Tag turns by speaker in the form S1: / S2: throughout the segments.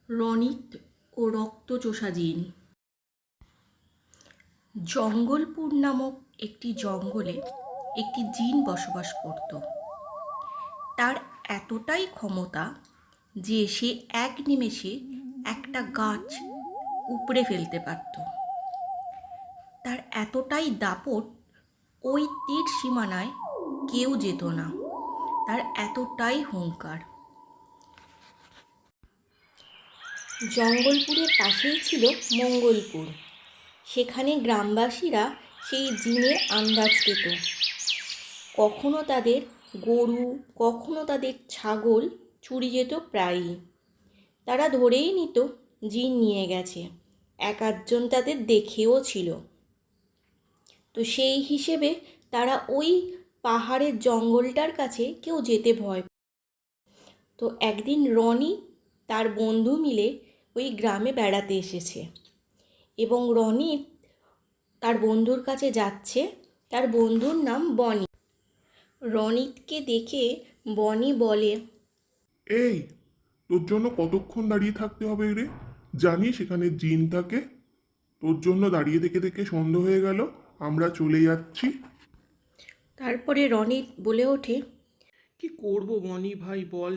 S1: রনিত ও রক্তচোষা জিন। জঙ্গলপুর নামক একটি জঙ্গলে একটি জিন বসবাস করত। তার এতটাই ক্ষমতা যে সে এক নিমেষে একটা গাছ উপড়ে ফেলতে পারত। তার এতটাই দাপট, ওই তীর সীমানায় কেউ যেত না। তার এতটাই হুঙ্কার। জঙ্গলপুরের পাশেই ছিল মঙ্গলপুর। সেখানে গ্রামবাসীরা সেই জিনের আন্দাজ পেত। কখনো তাদের গরু, কখনো তাদের ছাগল চুরি যেত প্রায়ই। তারা ধরেই নিত জিন নিয়ে গেছে। এক আধজন তাদের দেখেও ছিল। তো সেই হিসেবে তারা ওই পাহাড়ের জঙ্গলটার কাছে কেউ যেতে ভয়। তো একদিন রনি তার বন্ধু মিলে ওই গ্রামে বেড়াতে এসেছে এবং রনি তার বন্ধুর কাছে যাচ্ছে। তার বন্ধুর নাম বনি। রনিতকে দেখে বনি বলে,
S2: এই, তোর জন্য কতক্ষণ দাঁড়িয়ে থাকতে হবে রে? জানিস এখানে জিন থাকে? তোর জন্য দাঁড়িয়ে থেকে থেকে সন্ধ্যা হয়ে গেল, আমরা চলে যাচ্ছি।
S1: তারপরে রনিত বলে ওঠে,
S3: কি করব মনি ভাই বল,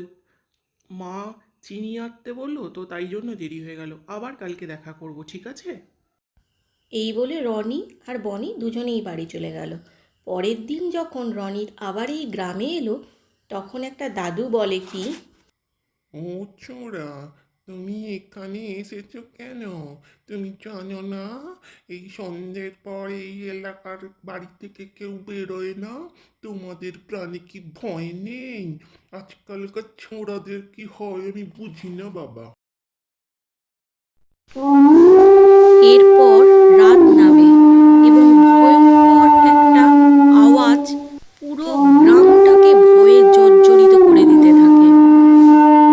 S3: মা চিনি আনতে বললো তো তাই জন্য দেরি হয়ে গেল। আবার কালকে দেখা করব, ঠিক আছে?
S1: এই বলে রনি আর বনি দুজনেই বাড়ি চলে গেল। পরের দিন যখন রনিত আবার এই গ্রামে এলো, তখন একটা দাদু বলে কি,
S2: ও ছোড়া, তুমি এখানে এসেছো কেন? তুমি জানো না এই সন্ধ্যের পর এই এলাকার বাড়ি থেকে কেউ বেরোয় না? তোমাদের প্রাণে কি ভয় নেই? আজকালকার ছোড়াদের কি হয় আমি বুঝি না বাবা।
S1: এরপর রাত নামে এবং ভয়ঙ্কর একটা আওয়াজ পুরো গ্রামটাকে ভয়ে জর্জরিত করে দিতে থাকে।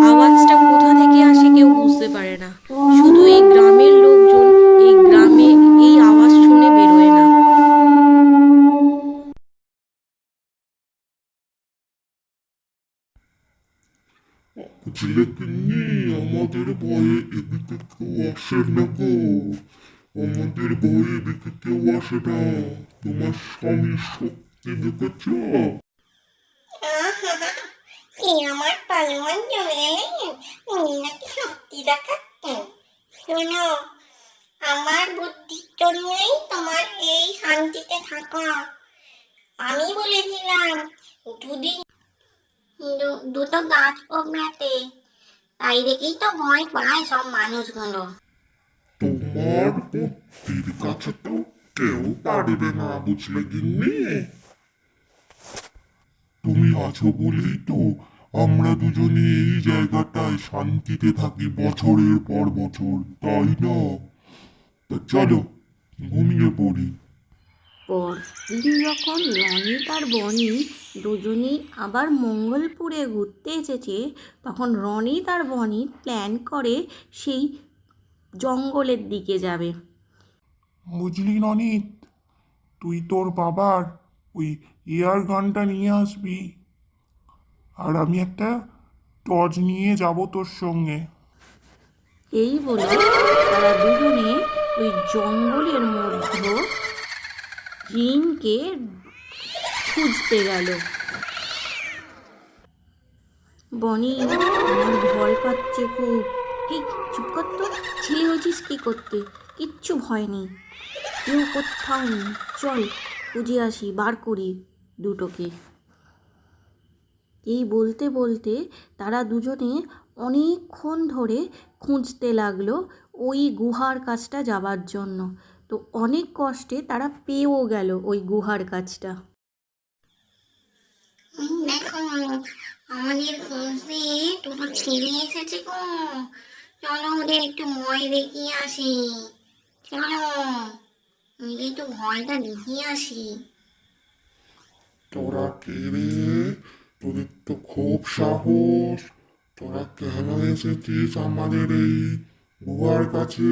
S1: আওয়াজটা কোথা থেকে আসে কেউ বুঝতে পারে না। শুধু এই গ্রামের লোকজন এই গ্রামে এই আওয়াজ শুনে বেরোয় না।
S2: বুঝলে গিন্নি, আমাদের ভয়ে এদিকে কেউ আসে না গো। আমাদের ভয়ে এদিকে কেউ আসে না। তোমার স্বামী সত্যি দেখেছ?
S4: এই আমার পালোয়ান চলে এলেন, উনি নাকি সত্যি দেখাচ্ছেন। শোনো, আমার বুদ্ধির জন্যই তোমার এই শান্তিতে থাকা। আমি বলেছিলাম দুদিন দুটো গাছ কোবরাতে, তাই দেখেই তো ভয় পায় সব মানুষগুলো।
S2: তোমার বুদ্ধির কাছে তো কেউ পারবে না, বুঝলে গিন্নি। তুমি আছো বলেই তো আমরা দুজনে এই জায়গাটায় শান্তিতে থাকি বছরের পর বছর, তাই না? তা চলো ঘুমিয়ে পড়ি।
S1: পরদিন যখন রনিত আর বনি দুজনেই আবার মঙ্গলপুরে ঘুরতে এসেছে, তখন রনিত আর বনি প্ল্যান করে সেই জঙ্গলের দিকে যাবে।
S2: বুঝলি ননিত, তুই তোর বাবার ওই এয়ার গানটা নিয়ে আসবি, আর আমি একটা টর্চ নিয়ে যাব তোর সঙ্গে।
S1: এই বলে তারা দুজনে ওই জঙ্গলের মধ্যে জিনকে খুঁজতে গেল। বনি, আমার ভয় পাচ্ছে খুব। এই চুপ কর তো, ছেলে হয়েছিস কি করতে? কিচ্ছু ভয় নেই, কেউ কোথাও নেই। চল খুঁজে আসি, বার করি দুটোকে। এই বলতে বলতে তারা দুজনে অনেকক্ষণ ধরে খুঁজতে লাগলো ওই গুহার কাছটা যাবার জন্য। তো অনেক কষ্টে তারা পেয়েও গেল ওই গুহার কাছটা।
S4: দেখো, আমাদের খুঁজতে দুটো ছেলে এসেছে গো। চলো ওদের একটু ভয় দেখিয়ে আসি। চলো, ওদের একটু ভয়টা দেখিয়ে আসি।
S2: তোরা কে রে? তোদের তো খুব সাহস। তোরা কেন এসেছিস আমাদের এই গুহার কাছে?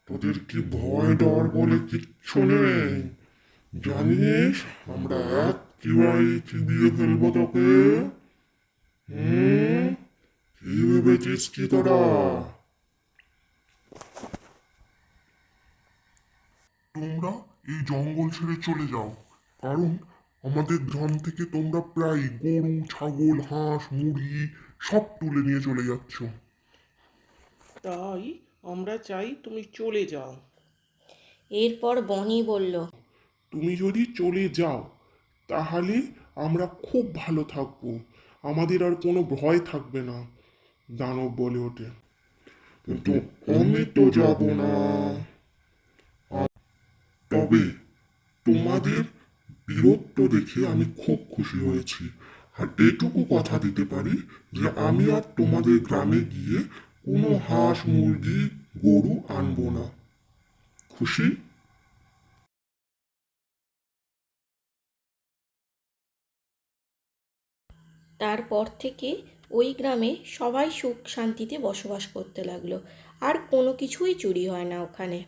S2: তোদের কি ভয় ডর বলে কিচ্ছু নেই? জানিস আমরা কিভাবে চিবিয়ে ফেলবো তোকে? হুম, কি ভেবেছিস কি তোরা?
S5: এই জঙ্গল ছেড়ে চলে যাও, কারণ আমাদের গ্রাম থেকে তোমরা প্রায় গরু, ছাগল, হাঁস, মুরগি সব তুলে নিয়ে চলে যাচ্ছ।
S3: তাই আমরা চাই তুমি চলে যাও।
S1: এরপর বনি বলল,
S2: তুমি যদি চলে যাও তাহলে আমরা খুব ভালো থাকবো, আমাদের আর কোনো ভয় থাকবে না। দানব বলে ওঠে, কিন্তু আমি তো যাব না। তবে তোমাদের বীরত্ব দেখে আমি খুব খুশি হয়েছি, আর এটুকু কথা দিতে পারি যে আমি আর তোমাদের গ্রামে গিয়ে কোনো হাঁস, মুরগি, গরু আনবো না। খুশি?
S1: তারপর থেকে ওই গ্রামে সবাই সুখ শান্তিতে বসবাস করতে লাগলো, আর কোনো কিছুই চুরি হয় না ওখানে।